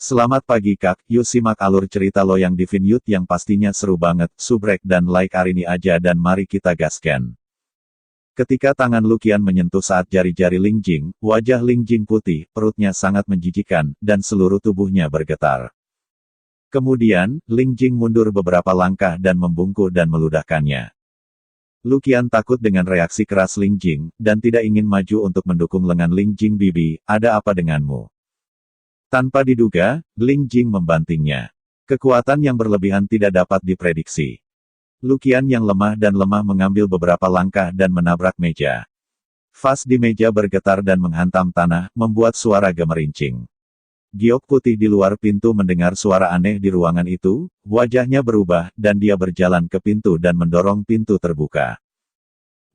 Selamat pagi Kak, yuk simak alur cerita loyang di Vinyut yang pastinya seru banget, subrek dan like hari ini aja dan mari kita gaskan. Ketika tangan Luqian menyentuh saat jari-jari Ling Jing, wajah Ling Jing putih, perutnya sangat menjijikan, dan seluruh tubuhnya bergetar. Kemudian, Ling Jing mundur beberapa langkah dan membungkuk dan meludahkannya. Luqian takut dengan reaksi keras Ling Jing, dan tidak ingin maju untuk mendukung lengan Ling Jing. Bibi, ada apa denganmu? Tanpa diduga, Ling Jing membantingnya. Kekuatan yang berlebihan tidak dapat diprediksi. Luqian yang lemah dan lemah mengambil beberapa langkah dan menabrak meja. Vas di meja bergetar dan menghantam tanah, membuat suara gemerincing. Giok putih di luar pintu mendengar suara aneh di ruangan itu, wajahnya berubah, dan dia berjalan ke pintu dan mendorong pintu terbuka.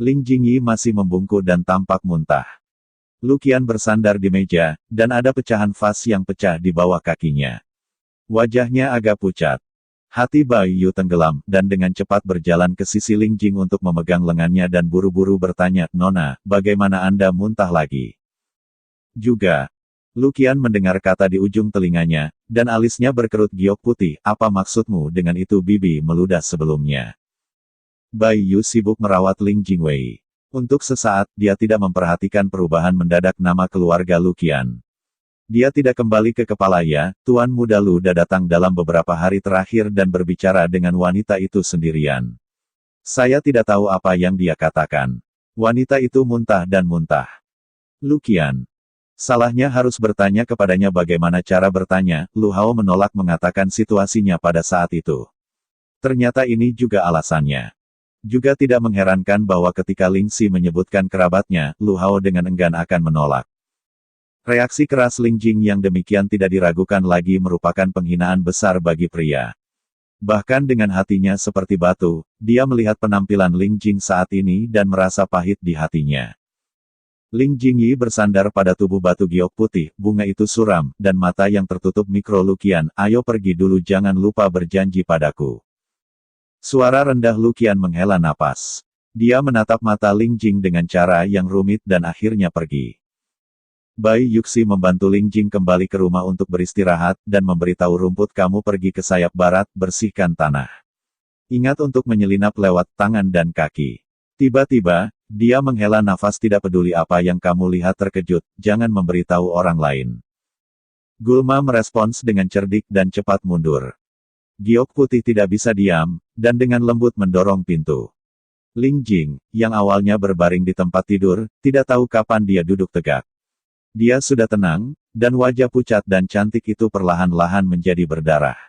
Ling Jingyi masih membungkuk dan tampak muntah. Luqian bersandar di meja, dan ada pecahan vas yang pecah di bawah kakinya. Wajahnya agak pucat. Hati Bai Yu tenggelam, dan dengan cepat berjalan ke sisi Ling Jing untuk memegang lengannya dan buru-buru bertanya, "Nona, bagaimana Anda muntah lagi?" Juga, Luqian mendengar kata di ujung telinganya, dan alisnya berkerut. Giok putih, apa maksudmu dengan itu? Bibi meludah sebelumnya. Bai Yu sibuk merawat Ling Jingwei. Untuk sesaat, dia tidak memperhatikan perubahan mendadak nama keluarga Luqian. Dia tidak kembali ke kepala ya, Tuan Muda Luda datang dalam beberapa hari terakhir dan berbicara dengan wanita itu sendirian. Saya tidak tahu apa yang dia katakan. Wanita itu muntah dan muntah. Luqian. Salahnya harus bertanya kepadanya bagaimana cara bertanya. Lu Hao menolak mengatakan situasinya pada saat itu. Ternyata ini juga alasannya. Juga tidak mengherankan bahwa ketika Ling Si menyebutkan kerabatnya, Lu Hao dengan enggan akan menolak. Reaksi keras Ling Jing yang demikian tidak diragukan lagi merupakan penghinaan besar bagi pria. Bahkan dengan hatinya seperti batu, dia melihat penampilan Ling Jing saat ini dan merasa pahit di hatinya. Ling Jingyi bersandar pada tubuh batu giok putih, bunga itu suram, dan mata yang tertutup mikro. Luqian, ayo pergi dulu, jangan lupa berjanji padaku. Suara rendah Luqian menghela napas. Dia menatap mata Ling Jing dengan cara yang rumit dan akhirnya pergi. Bai Yuxi membantu Ling Jing kembali ke rumah untuk beristirahat, dan memberitahu rumput, kamu pergi ke sayap barat, bersihkan tanah. Ingat untuk menyelinap lewat tangan dan kaki. Tiba-tiba, dia menghela nafas, tidak peduli apa yang kamu lihat. Terkejut, jangan memberitahu orang lain. Gulma merespons dengan cerdik dan cepat mundur. Giok putih tidak bisa diam, dan dengan lembut mendorong pintu. Ling Jing, yang awalnya berbaring di tempat tidur, tidak tahu kapan dia duduk tegak. Dia sudah tenang, dan wajah pucat dan cantik itu perlahan-lahan menjadi berdarah.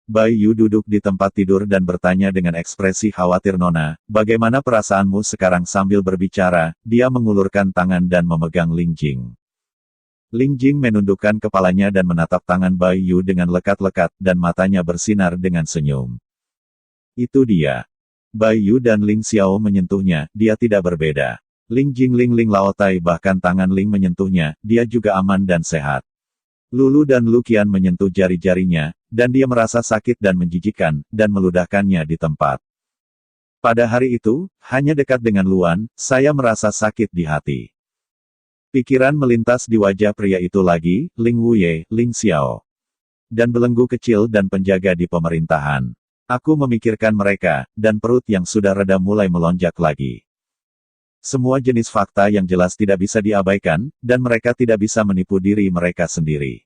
Bai Yu duduk di tempat tidur dan bertanya dengan ekspresi khawatir, Nona, bagaimana perasaanmu sekarang? Sambil berbicara, dia mengulurkan tangan dan memegang Ling Jing. Ling Jing menundukkan kepalanya dan menatap tangan Bai Yu dengan lekat-lekat, dan matanya bersinar dengan senyum. Itu dia. Bai Yu dan Ling Xiao menyentuhnya, dia tidak berbeda. Ling Jing Ling Laotai bahkan tangan Ling menyentuhnya, dia juga aman dan sehat. Lulu dan Luqian menyentuh jari-jarinya, dan dia merasa sakit dan menjijikan, dan meludahkannya di tempat. Pada hari itu, hanya dekat dengan Luan, saya merasa sakit di hati. Pikiran melintas di wajah pria itu lagi, Ling Wuye, Ling Xiao. Dan belenggu kecil dan penjaga di pemerintahan. Aku memikirkan mereka, dan perut yang sudah reda mulai melonjak lagi. Semua jenis fakta yang jelas tidak bisa diabaikan, dan mereka tidak bisa menipu diri mereka sendiri.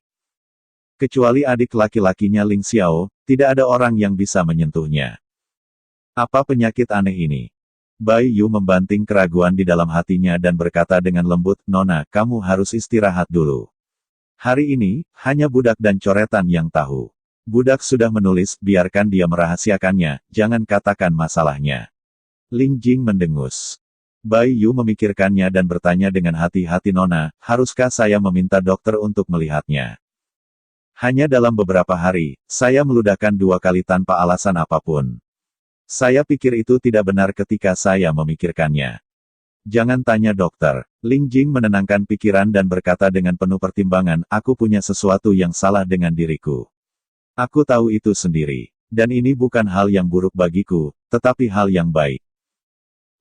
Kecuali adik laki-lakinya Ling Xiao, tidak ada orang yang bisa menyentuhnya. Apa penyakit aneh ini? Bai Yu membanting keraguan di dalam hatinya dan berkata dengan lembut, Nona, kamu harus istirahat dulu. Hari ini, hanya budak dan coretan yang tahu. Budak sudah menulis, biarkan dia merahasiakannya, jangan katakan masalahnya. Ling Jing mendengus. Bai Yu memikirkannya dan bertanya dengan hati-hati, Nona, haruskah saya meminta dokter untuk melihatnya? Hanya dalam beberapa hari, saya meludahkan 2 kali tanpa alasan apapun. Saya pikir itu tidak benar ketika saya memikirkannya. Jangan tanya dokter. Ling Jing menenangkan pikiran dan berkata dengan penuh pertimbangan, aku punya sesuatu yang salah dengan diriku. Aku tahu itu sendiri. Dan ini bukan hal yang buruk bagiku, tetapi hal yang baik.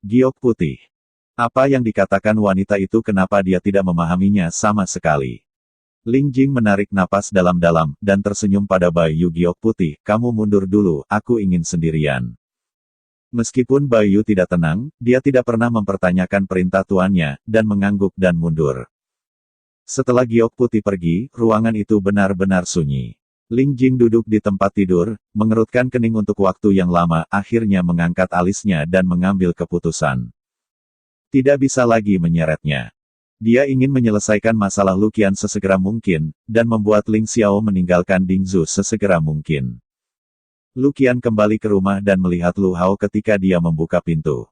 Giok putih. Apa yang dikatakan wanita itu, kenapa dia tidak memahaminya sama sekali? Ling Jing menarik napas dalam-dalam, dan tersenyum pada Bai Yu giok putih, kamu mundur dulu, aku ingin sendirian. Meskipun Bai Yu tidak tenang, dia tidak pernah mempertanyakan perintah tuannya, dan mengangguk dan mundur. Setelah giok putih pergi, ruangan itu benar-benar sunyi. Ling Jing duduk di tempat tidur, mengerutkan kening untuk waktu yang lama, akhirnya mengangkat alisnya dan mengambil keputusan. Tidak bisa lagi menyeretnya. Dia ingin menyelesaikan masalah Luqian sesegera mungkin, dan membuat Ling Xiao meninggalkan Dingzhu sesegera mungkin. Luqian kembali ke rumah dan melihat Lu Hao ketika dia membuka pintu.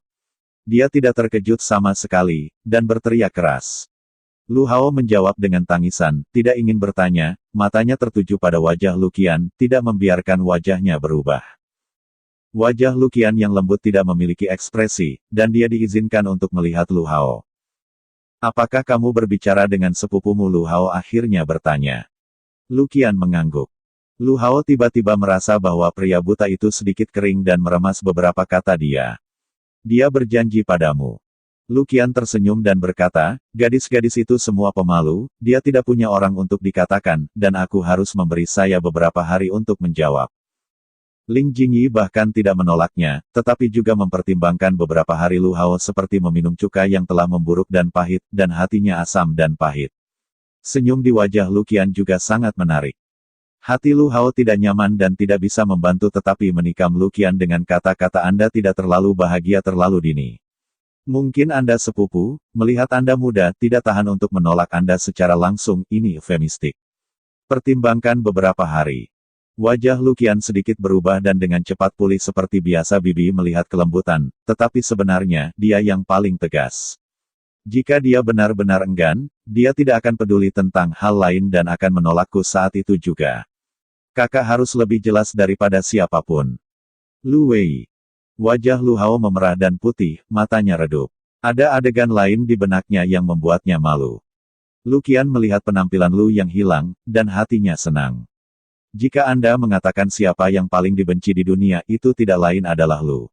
Dia tidak terkejut sama sekali, dan berteriak keras. Lu Hao menjawab dengan tangisan, tidak ingin bertanya, matanya tertuju pada wajah Luqian, tidak membiarkan wajahnya berubah. Wajah Luqian yang lembut tidak memiliki ekspresi, dan dia diizinkan untuk melihat Lu Hao. Apakah kamu berbicara dengan sepupumu? Lu Hao akhirnya bertanya. Luqian mengangguk. Lu Hao tiba-tiba merasa bahwa pria buta itu sedikit kering dan meremas beberapa kata dia. Dia berjanji padamu. Luqian tersenyum dan berkata, gadis-gadis itu semua pemalu, dia tidak punya orang untuk dikatakan, dan aku harus memberi saya beberapa hari untuk menjawab. Ling Jingyi bahkan tidak menolaknya, tetapi juga mempertimbangkan beberapa hari. Lu Hao seperti meminum cuka yang telah memburuk dan pahit, dan hatinya asam dan pahit. Senyum di wajah Luqian juga sangat menarik. Hati Lu Hao tidak nyaman dan tidak bisa membantu tetapi menikam Luqian dengan kata-kata Anda tidak terlalu bahagia terlalu dini. Mungkin Anda sepupu, melihat Anda muda, tidak tahan untuk menolak Anda secara langsung, ini eufemistik. Pertimbangkan beberapa hari. Wajah Luqian sedikit berubah dan dengan cepat pulih seperti biasa. Bibi melihat kelembutan, tetapi sebenarnya, dia yang paling tegas. Jika dia benar-benar enggan, dia tidak akan peduli tentang hal lain dan akan menolakku saat itu juga. Kakak harus lebih jelas daripada siapapun. Lu Wei. Wajah Lu Hao memerah dan putih, matanya redup. Ada adegan lain di benaknya yang membuatnya malu. Luqian melihat penampilan Lu yang hilang, dan hatinya senang. Jika Anda mengatakan siapa yang paling dibenci di dunia, itu tidak lain adalah Lu.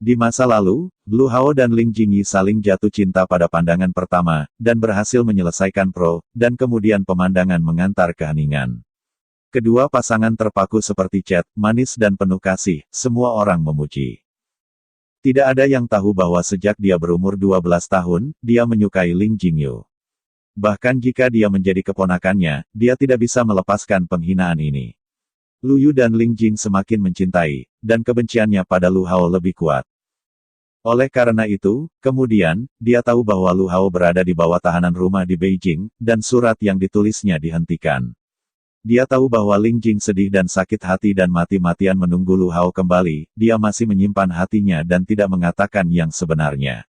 Di masa lalu, Lu Hao dan Ling Jingyi saling jatuh cinta pada pandangan pertama, dan berhasil menyelesaikan dan kemudian pemandangan mengantar ke heningan. Kedua pasangan terpaku seperti cat, manis dan penuh kasih, semua orang memuji. Tidak ada yang tahu bahwa sejak dia berumur 12 tahun, dia menyukai Ling Jingyu. Bahkan jika dia menjadi keponakannya, dia tidak bisa melepaskan penghinaan ini. Lu Yu dan Ling Jing semakin mencintai, dan kebenciannya pada Lu Hao lebih kuat. Oleh karena itu, kemudian, dia tahu bahwa Lu Hao berada di bawah tahanan rumah di Beijing, dan surat yang ditulisnya dihentikan. Dia tahu bahwa Ling Jing sedih dan sakit hati dan mati-matian menunggu Lu Hao kembali, dia masih menyimpan hatinya dan tidak mengatakan yang sebenarnya.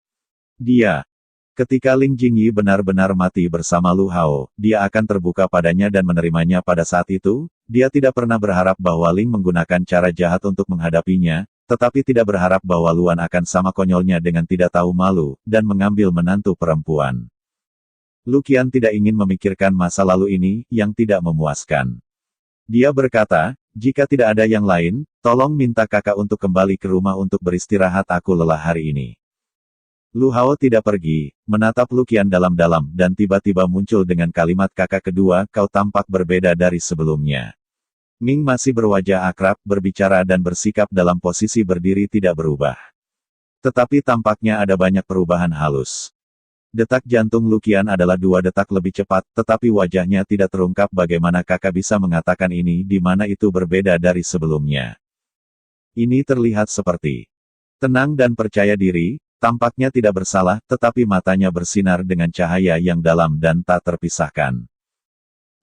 Ketika Ling Jingyi benar-benar mati bersama Lu Hao, dia akan terbuka padanya dan menerimanya pada saat itu. Dia tidak pernah berharap bahwa Ling menggunakan cara jahat untuk menghadapinya, tetapi tidak berharap bahwa Luan akan sama konyolnya dengan tidak tahu malu, dan mengambil menantu perempuan. Luqian tidak ingin memikirkan masa lalu ini, yang tidak memuaskan. Dia berkata, jika tidak ada yang lain, tolong minta kakak untuk kembali ke rumah untuk beristirahat, aku lelah hari ini. Lu Hao tidak pergi, menatap Luqian dalam-dalam dan tiba-tiba muncul dengan kalimat kakak kedua, kau tampak berbeda dari sebelumnya. Ming masih berwajah akrab, berbicara dan bersikap dalam posisi berdiri tidak berubah. Tetapi tampaknya ada banyak perubahan halus. Detak jantung Luqian adalah 2 detak lebih cepat, tetapi wajahnya tidak terungkap bagaimana kakak bisa mengatakan ini di mana itu berbeda dari sebelumnya. Ini terlihat seperti tenang dan percaya diri. Tampaknya tidak bersalah, tetapi matanya bersinar dengan cahaya yang dalam dan tak terpisahkan.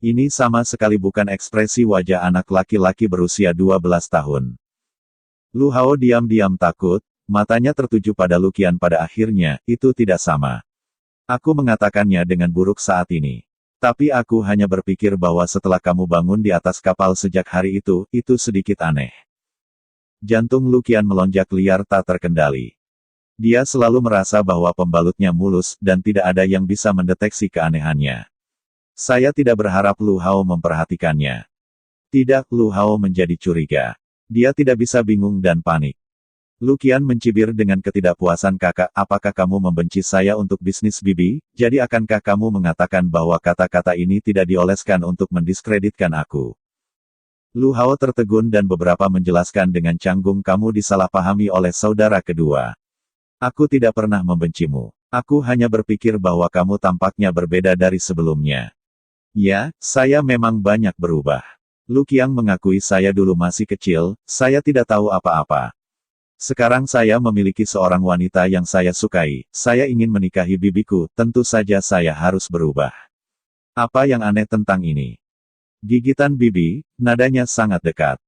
Ini sama sekali bukan ekspresi wajah anak laki-laki berusia 12 tahun. Lu Hao diam-diam takut, matanya tertuju pada Luqian pada akhirnya, itu tidak sama. Aku mengatakannya dengan buruk saat ini. Tapi aku hanya berpikir bahwa setelah kamu bangun di atas kapal sejak hari itu sedikit aneh. Jantung Luqian melonjak liar tak terkendali. Dia selalu merasa bahwa pembalutnya mulus, dan tidak ada yang bisa mendeteksi keanehannya. Saya tidak berharap Lu Hao memperhatikannya. Tidak, Lu Hao menjadi curiga. Dia tidak bisa bingung dan panik. Luqian mencibir dengan ketidakpuasan kakak, apakah kamu membenci saya untuk bisnis bibi, jadi akankah kamu mengatakan bahwa kata-kata ini tidak dioleskan untuk mendiskreditkan aku? Lu Hao tertegun dan beberapa menjelaskan dengan canggung, kamu disalahpahami oleh saudara kedua. Aku tidak pernah membencimu. Aku hanya berpikir bahwa kamu tampaknya berbeda dari sebelumnya. Ya, saya memang banyak berubah. Luqian mengakui, saya dulu masih kecil, saya tidak tahu apa-apa. Sekarang saya memiliki seorang wanita yang saya sukai, saya ingin menikahi bibiku, tentu saja saya harus berubah. Apa yang aneh tentang ini? Gigitan bibi, nadanya sangat dekat.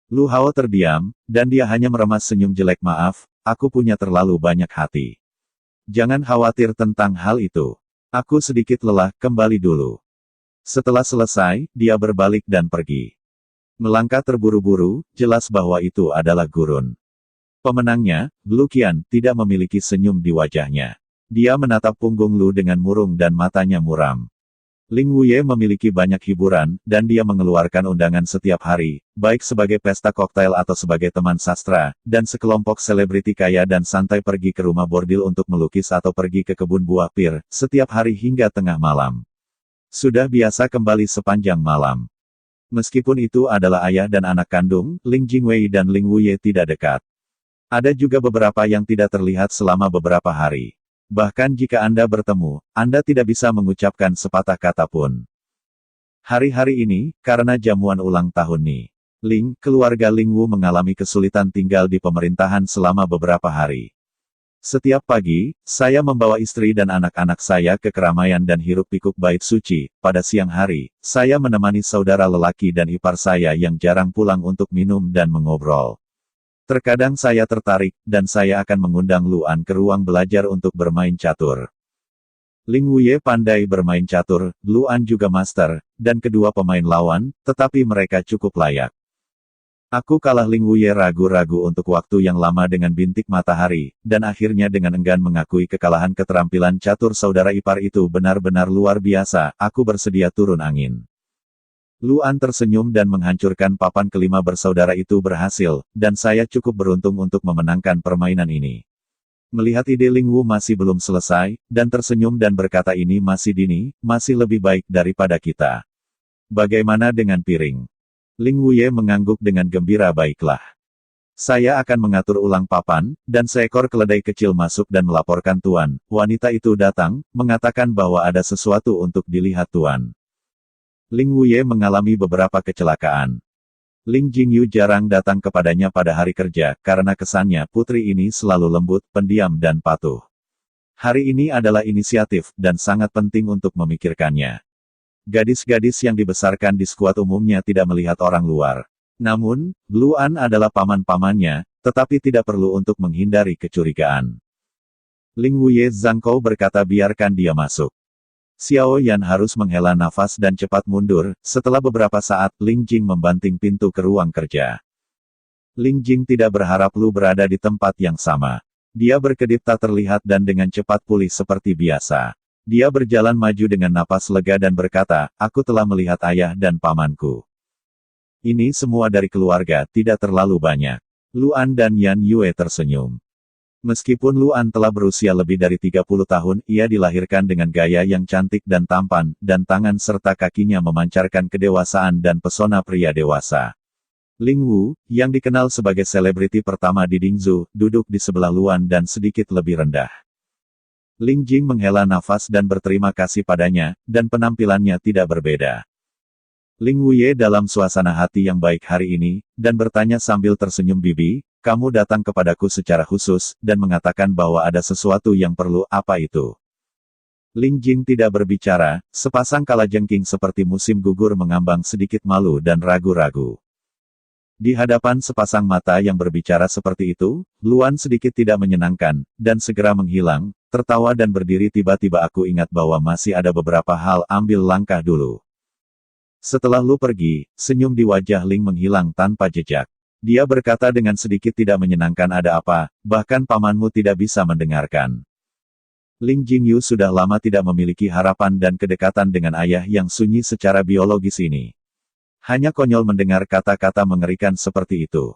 Lu Hao terdiam, dan dia hanya meremas senyum jelek, maaf, aku punya terlalu banyak hati. Jangan khawatir tentang hal itu. Aku sedikit lelah, kembali dulu. Setelah selesai, dia berbalik dan pergi. Melangkah terburu-buru, jelas bahwa itu adalah gurun. Pemenangnya, Luqian, tidak memiliki senyum di wajahnya. Dia menatap punggung Lu dengan murung dan matanya muram. Ling Wuye memiliki banyak hiburan, dan dia mengeluarkan undangan setiap hari, baik sebagai pesta koktail atau sebagai teman sastra, dan sekelompok selebriti kaya dan santai pergi ke rumah bordil untuk melukis atau pergi ke kebun buah pir, setiap hari hingga tengah malam. Sudah biasa kembali sepanjang malam. Meskipun itu adalah ayah dan anak kandung, Ling Jingwei dan Ling Wuye tidak dekat. Ada juga beberapa yang tidak terlihat selama beberapa hari. Bahkan jika Anda bertemu, Anda tidak bisa mengucapkan sepatah kata pun. Hari-hari ini, karena jamuan ulang tahun Ni Ling, keluarga Ling Wu mengalami kesulitan tinggal di pemerintahan selama beberapa hari. Setiap pagi, saya membawa istri dan anak-anak saya ke keramaian dan hiruk-pikuk bait suci. Pada siang hari, saya menemani saudara lelaki dan ipar saya yang jarang pulang untuk minum dan mengobrol. Terkadang saya tertarik, dan saya akan mengundang Luan ke ruang belajar untuk bermain catur. Ling Wuye pandai bermain catur, Luan juga master, dan kedua pemain lawan, tetapi mereka cukup layak. Aku kalah. Ling Wuye ragu-ragu untuk waktu yang lama dengan bintik matahari, dan akhirnya dengan enggan mengakui kekalahan. Keterampilan catur saudara ipar itu benar-benar luar biasa, aku bersedia turun angin. Luan tersenyum dan menghancurkan papan kelima bersaudara itu berhasil, dan saya cukup beruntung untuk memenangkan permainan ini. Melihat ide Ling Wu masih belum selesai, dan tersenyum dan berkata, ini masih dini, masih lebih baik daripada kita. Bagaimana dengan piring? Ling Wuye mengangguk dengan gembira, baiklah. Saya akan mengatur ulang papan, dan seekor keledai kecil masuk dan melaporkan Tuan. Wanita itu datang, mengatakan bahwa ada sesuatu untuk dilihat Tuan. Ling Wuye mengalami beberapa kecelakaan. Ling Jingyu jarang datang kepadanya pada hari kerja, karena kesannya putri ini selalu lembut, pendiam dan patuh. Hari ini adalah inisiatif, dan sangat penting untuk memikirkannya. Gadis-gadis yang dibesarkan di skuad umumnya tidak melihat orang luar. Namun, Luan adalah paman-pamannya, tetapi tidak perlu untuk menghindari kecurigaan. Ling Wuye Zhangkou berkata, biarkan dia masuk. Xiao Yan harus menghela nafas dan cepat mundur. Setelah beberapa saat, Ling Jing membanting pintu ke ruang kerja. Ling Jing tidak berharap Lu berada di tempat yang sama. Dia berkedip tak terlihat dan dengan cepat pulih seperti biasa. Dia berjalan maju dengan napas lega dan berkata, aku telah melihat ayah dan pamanku. Ini semua dari keluarga, tidak terlalu banyak. Luan dan Yan Yue tersenyum. Meskipun Luan telah berusia lebih dari 30 tahun, ia dilahirkan dengan gaya yang cantik dan tampan, dan tangan serta kakinya memancarkan kedewasaan dan pesona pria dewasa. Ling Wu, yang dikenal sebagai selebriti pertama di Dingzhou, duduk di sebelah Luan dan sedikit lebih rendah. Ling Jing menghela nafas dan berterima kasih padanya, dan penampilannya tidak berbeda. Ling Wuye dalam suasana hati yang baik hari ini, dan bertanya sambil tersenyum, bibi, kamu datang kepadaku secara khusus, dan mengatakan bahwa ada sesuatu yang perlu, apa itu? Ling Jing tidak berbicara, sepasang kalajengking seperti musim gugur mengambang sedikit malu dan ragu-ragu. Di hadapan sepasang mata yang berbicara seperti itu, Luan sedikit tidak menyenangkan, dan segera menghilang, tertawa dan berdiri. Tiba-tiba aku ingat bahwa masih ada beberapa hal, ambil langkah dulu. Setelah Lu pergi, senyum di wajah Ling menghilang tanpa jejak. Dia berkata dengan sedikit tidak menyenangkan, ada apa, bahkan pamanmu tidak bisa mendengarkan. Ling Jingyu sudah lama tidak memiliki harapan dan kedekatan dengan ayah yang sunyi secara biologis ini. Hanya konyol mendengar kata-kata mengerikan seperti itu.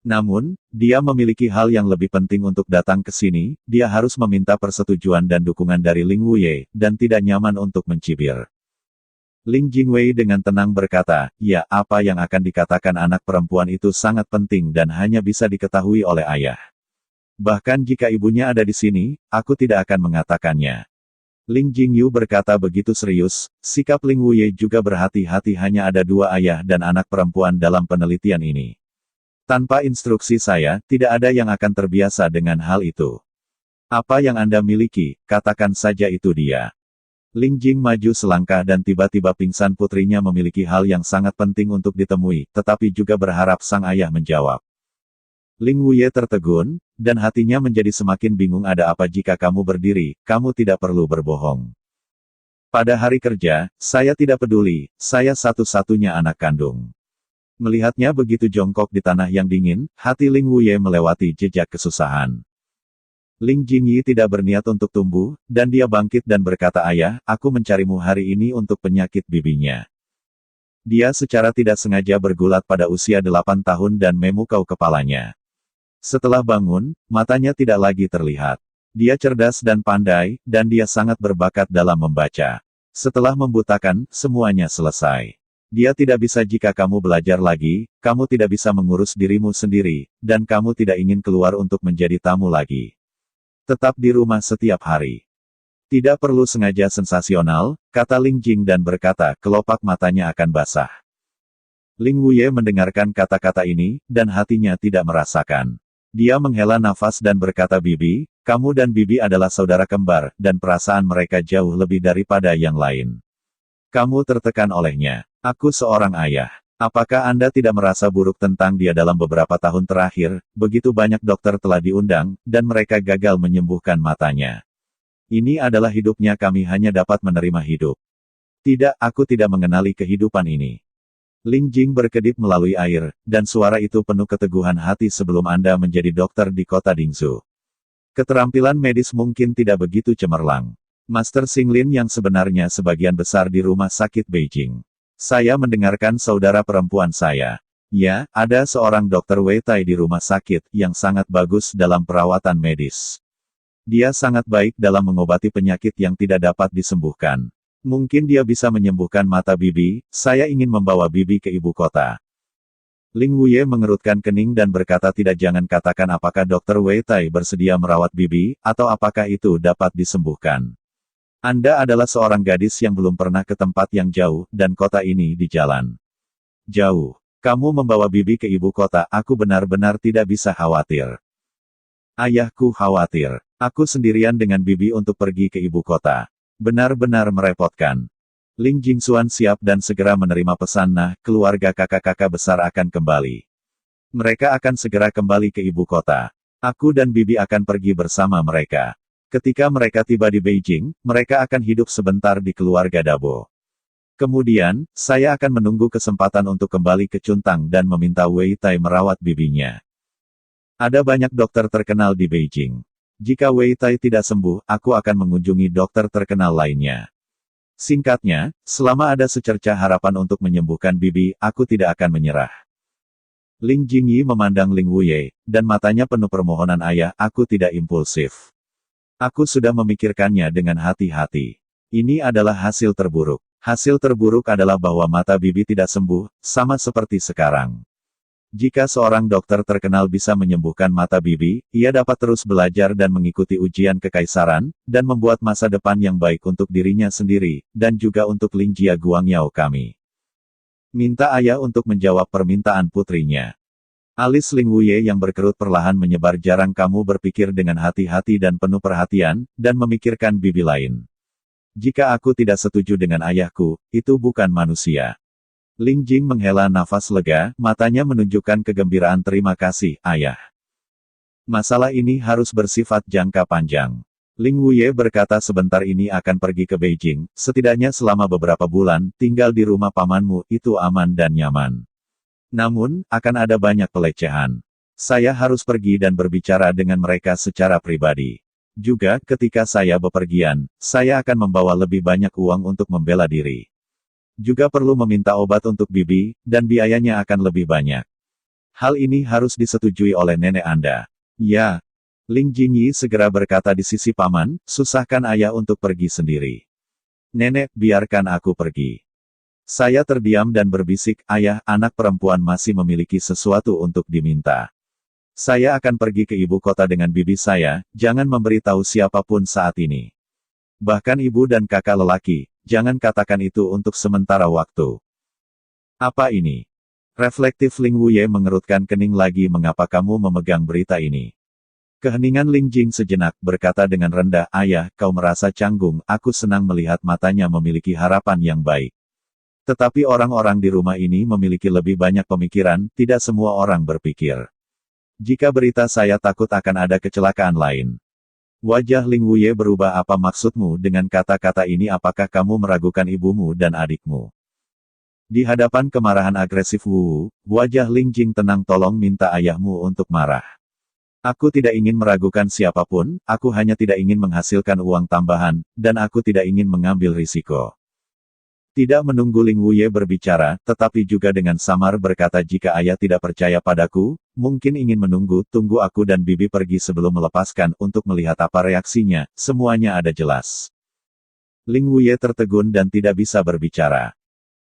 Namun, dia memiliki hal yang lebih penting untuk datang ke sini, dia harus meminta persetujuan dan dukungan dari Ling Wuye, dan tidak nyaman untuk mencibir. Ling Jingwei dengan tenang berkata, ya, apa yang akan dikatakan anak perempuan itu sangat penting dan hanya bisa diketahui oleh ayah. Bahkan jika ibunya ada di sini, aku tidak akan mengatakannya. Ling Jingyu berkata begitu serius, sikap Ling Wuye juga berhati-hati, hanya ada dua ayah dan anak perempuan dalam penelitian ini. Tanpa instruksi saya, tidak ada yang akan terbiasa dengan hal itu. Apa yang Anda miliki, katakan saja itu dia. Ling Jing maju selangkah dan tiba-tiba pingsan. Putrinya memiliki hal yang sangat penting untuk ditemui, tetapi juga berharap sang ayah menjawab. Ling Wuye tertegun, dan hatinya menjadi semakin bingung. Ada apa jika kamu berdiri, kamu tidak perlu berbohong. Pada hari kerja, saya tidak peduli, saya satu-satunya anak kandung. Melihatnya begitu jongkok di tanah yang dingin, hati Ling Wuye melewati jejak kesusahan. Ling Jingyi tidak berniat untuk tumbuh, dan dia bangkit dan berkata, ayah, aku mencarimu hari ini untuk penyakit bibinya. Dia secara tidak sengaja bergulat pada usia 8 tahun dan memukau kepalanya. Setelah bangun, matanya tidak lagi terlihat. Dia cerdas dan pandai, dan dia sangat berbakat dalam membaca. Setelah membutakan, semuanya selesai. Dia tidak bisa. Jika kamu belajar lagi, kamu tidak bisa mengurus dirimu sendiri, dan kamu tidak ingin keluar untuk menjadi tamu lagi. Tetap di rumah setiap hari. Tidak perlu sengaja sensasional, kata Ling Jing dan berkata, kelopak matanya akan basah. Ling Wuye mendengarkan kata-kata ini, dan hatinya tidak merasakan. Dia menghela nafas dan berkata, Bibi, kamu dan Bibi adalah saudara kembar, dan perasaan mereka jauh lebih daripada yang lain. Kamu tertekan olehnya. Aku seorang ayah. Apakah Anda tidak merasa buruk tentang dia? Dalam beberapa tahun terakhir, begitu banyak dokter telah diundang, dan mereka gagal menyembuhkan matanya. Ini adalah hidupnya, kami hanya dapat menerima hidup. Tidak, aku tidak mengenali kehidupan ini. Ling Jing berkedip melalui air, dan suara itu penuh keteguhan hati. Sebelum Anda menjadi dokter di kota Dingzhou, keterampilan medis mungkin tidak begitu cemerlang. Master Xinglin yang sebenarnya sebagian besar di rumah sakit Beijing. Saya mendengarkan saudara perempuan saya. Ya, ada seorang dokter Wei Tai di rumah sakit, yang sangat bagus dalam perawatan medis. Dia sangat baik dalam mengobati penyakit yang tidak dapat disembuhkan. Mungkin dia bisa menyembuhkan mata Bibi. Saya ingin membawa Bibi ke ibu kota. Ling Wuye mengerutkan kening dan berkata, tidak, jangan katakan. Apakah dokter Wei Tai bersedia merawat Bibi, atau apakah itu dapat disembuhkan? Anda adalah seorang gadis yang belum pernah ke tempat yang jauh, dan kota ini di jalan jauh. Kamu membawa Bibi ke ibu kota, aku benar-benar tidak bisa khawatir. Ayahku khawatir. Aku sendirian dengan Bibi untuk pergi ke ibu kota. Benar-benar merepotkan. Ling Jingxuan siap dan segera menerima pesan. Nah, keluarga kakak-kakak besar akan kembali. Mereka akan segera kembali ke ibu kota. Aku dan Bibi akan pergi bersama mereka. Ketika mereka tiba di Beijing, mereka akan hidup sebentar di keluarga Dabo. Kemudian, saya akan menunggu kesempatan untuk kembali ke Chuntang dan meminta Wei Tai merawat bibinya. Ada banyak dokter terkenal di Beijing. Jika Wei Tai tidak sembuh, aku akan mengunjungi dokter terkenal lainnya. Singkatnya, selama ada secercah harapan untuk menyembuhkan Bibi, aku tidak akan menyerah. Ling Jingyi memandang Ling Wuye, dan matanya penuh permohonan, ayah, aku tidak impulsif. Aku sudah memikirkannya dengan hati-hati. Ini adalah hasil terburuk. Hasil terburuk adalah bahwa mata Bibi tidak sembuh, sama seperti sekarang. Jika seorang dokter terkenal bisa menyembuhkan mata Bibi, ia dapat terus belajar dan mengikuti ujian kekaisaran, dan membuat masa depan yang baik untuk dirinya sendiri, dan juga untuk Ling Jia Guangyao kami. Minta ayah untuk menjawab permintaan putrinya. Alis Ling Wuye yang berkerut perlahan menyebar. Jarang kamu berpikir dengan hati-hati dan penuh perhatian, dan memikirkan Bibi lain. Jika aku tidak setuju dengan ayahku, itu bukan manusia. Ling Jing menghela nafas lega, matanya menunjukkan kegembiraan. Terima kasih, ayah. Masalah ini harus bersifat jangka panjang. Ling Wuye berkata, sebentar ini akan pergi ke Beijing, setidaknya selama beberapa bulan, tinggal di rumah pamanmu, itu aman dan nyaman. Namun, akan ada banyak pelecehan. Saya harus pergi dan berbicara dengan mereka secara pribadi. Juga, ketika saya bepergian, saya akan membawa lebih banyak uang untuk membela diri. Juga perlu meminta obat untuk Bibi, dan biayanya akan lebih banyak. Hal ini harus disetujui oleh nenek Anda. Ya. Ling Jingyi segera berkata di sisi paman, susahkan ayah untuk pergi sendiri. Nenek, biarkan aku pergi. Saya terdiam dan berbisik, ayah, anak perempuan masih memiliki sesuatu untuk diminta. Saya akan pergi ke ibu kota dengan bibi saya, jangan memberitahu siapapun saat ini. Bahkan ibu dan kakak lelaki, jangan katakan itu untuk sementara waktu. Apa ini? Reflektif Ling Wuye mengerutkan kening lagi. Mengapa kamu memegang berita ini? Keheningan Ling Jing sejenak, berkata dengan rendah, ayah, kau merasa canggung, aku senang melihat matanya memiliki harapan yang baik. Tetapi orang-orang di rumah ini memiliki lebih banyak pemikiran, tidak semua orang berpikir. Jika berita saya takut akan ada kecelakaan lain. Wajah Ling Wuye berubah. Apa maksudmu dengan kata-kata ini? Apakah kamu meragukan ibumu dan adikmu? Di hadapan kemarahan agresif Wu, wajah Ling Jing tenang. Tolong minta ayahmu untuk marah. Aku tidak ingin meragukan siapapun, aku hanya tidak ingin menghasilkan uang tambahan, dan aku tidak ingin mengambil risiko. Tidak menunggu Ling Wuye berbicara, tetapi juga dengan samar berkata, jika ayah tidak percaya padaku, mungkin ingin menunggu, tunggu aku dan bibi pergi sebelum melepaskan, untuk melihat apa reaksinya, semuanya ada jelas. Ling Wuye tertegun dan tidak bisa berbicara.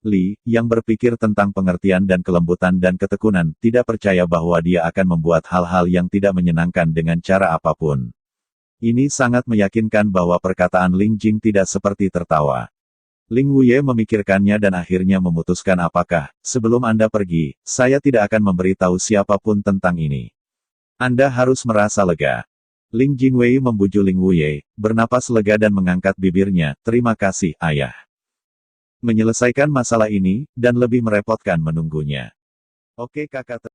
Li, yang berpikir tentang pengertian dan kelembutan dan ketekunan, tidak percaya bahwa dia akan membuat hal-hal yang tidak menyenangkan dengan cara apapun. Ini sangat meyakinkan bahwa perkataan Ling Jing tidak seperti tertawa. Ling Wuye memikirkannya dan akhirnya memutuskan, apakah, sebelum Anda pergi, saya tidak akan memberitahu siapapun tentang ini. Anda harus merasa lega. Ling Jingwei membujuk Ling Wuye, bernapas lega dan mengangkat bibirnya, terima kasih, ayah. Menyelesaikan masalah ini, dan lebih merepotkan menunggunya. Oke kakak.